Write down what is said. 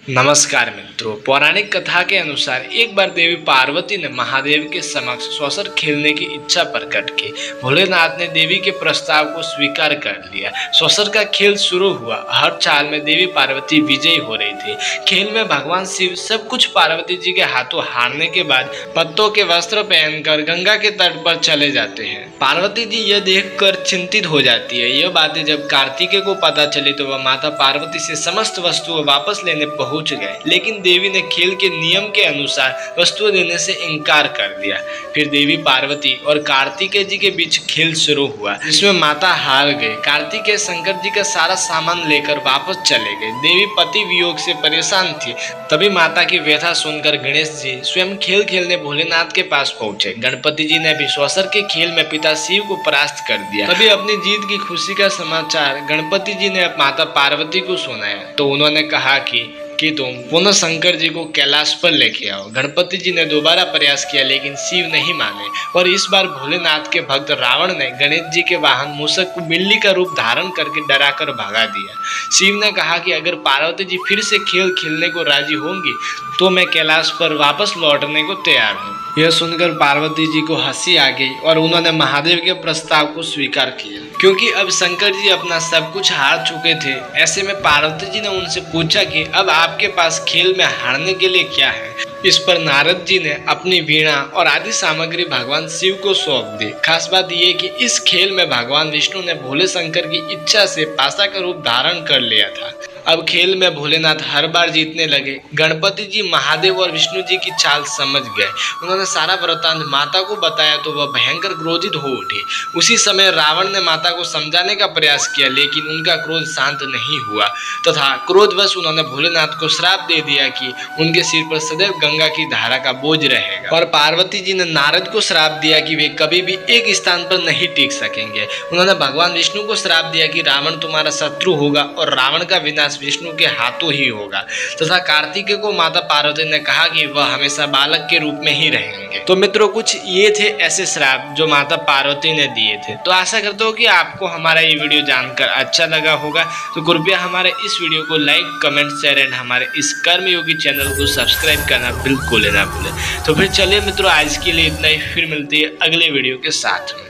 नमस्कार मित्रों, पौराणिक कथा के अनुसार एक बार देवी पार्वती ने महादेव के समक्ष सौसर खेलने की इच्छा प्रकट की। भोलेनाथ ने देवी के प्रस्ताव को स्वीकार कर लिया। सौसर का खेल शुरू हुआ। हर चाल में देवी पार्वती विजयी हो रही थी। खेल में भगवान शिव सब कुछ पार्वती जी के हाथों हारने के बाद पत्तों के वस्त्र पहनकर गंगा के तट पर चले जाते हैं। पार्वती जी यह देखकर चिंतित हो जाती है। यह बातें जब कार्तिकेय को पता चली तो वह माता पार्वती से समस्त वस्तुएं वापस लेने पहुंच गए, लेकिन देवी ने खेल के नियम के अनुसार वस्तुएं देने से इनकार कर दिया। फिर देवी पार्वती और कार्तिकेय जी के बीच खेल शुरू हुआ, जिसमें माता हार गई। कार्तिकेय शंकर जी का सारा सामान लेकर वापस चले गए। देवी पति वियोग से परेशान थी। तभी माता की व्यथा सुनकर गणेश जी स्वयं खेल खेलने भोलेनाथ के पास पहुंचे। गणपति जी ने भी सौसर के खेल में पिता शिव को परास्त कर दिया। तभी अपनी जीत की खुशी का समाचार गणपति जी ने माता पार्वती को सुनाया तो उन्होंने कहा कि तुम पुनः शंकर जी को कैलाश पर लेके आओ। गणपति जी ने दोबारा प्रयास किया, लेकिन शिव नहीं माने और इस बार भोलेनाथ के भक्त रावण ने गणेश जी के वाहन मूषक को बिल्ली का रूप धारण करके डराकर भगा दिया। शिव ने कहा कि अगर पार्वती जी फिर से खेल खेलने को राजी होंगी तो मैं कैलाश पर वापस लौटने को तैयार हूँ। यह सुनकर पार्वती जी को हंसी आ गई और उन्होंने महादेव के प्रस्ताव को स्वीकार किया, क्योंकि अब शंकर जी अपना सब कुछ हार चुके थे। ऐसे में पार्वती जी ने उनसे पूछा कि अब आपके पास खेल में हारने के लिए क्या है। इस पर नारद जी ने अपनी वीणा और आदि सामग्री भगवान शिव को सौंप दी। खास बात यह कि इस खेल में भगवान विष्णु ने भोले शंकर की इच्छा से पासा का रूप धारण कर लिया था। अब खेल में भोलेनाथ हर बार जीतने लगे। गणपति जी महादेव और विष्णु जी की चाल समझ गए। उन्होंने सारा वृत्तांत माता को बताया तो वह भयंकर क्रोधित हो उठी। उसी समय रावण ने माता को समझाने का प्रयास किया, लेकिन उनका क्रोध शांत नहीं हुआ तथा क्रोधवश उन्होंने भोलेनाथ को श्राप दे दिया कि उनके सिर पर सदैव गंगा की धारा का बोझ रहेगा। और पार्वती जी ने नारद को श्राप दिया कि वे कभी भी एक स्थान पर नहीं टिक सकेंगे। उन्होंने भगवान विष्णु को श्राप दिया कि रावण तुम्हारा शत्रु होगा और रावण का विनाश विष्णु के हाथों ही होगा। तथा कार्तिकेय को माता पार्वती ने कहा कि वह हमेशा बालक के रूप में ही रहेंगे। तो मित्रों, कुछ ये थे ऐसे श्राप जो माता पार्वती ने दिए थे। तो आशा करता हूँ कि आपको हमारा ये वीडियो जानकर अच्छा लगा होगा। तो कृपया हमारे इस वीडियो को लाइक, कमेंट, शेयर एंड हमारे इस कर्मयोगी चैनल को सब्सक्राइब करना बिल्कुल ना भूलें। तो फिर चलिए मित्रों, आज के लिए इतना ही। फिर मिलती है अगले वीडियो के साथ में।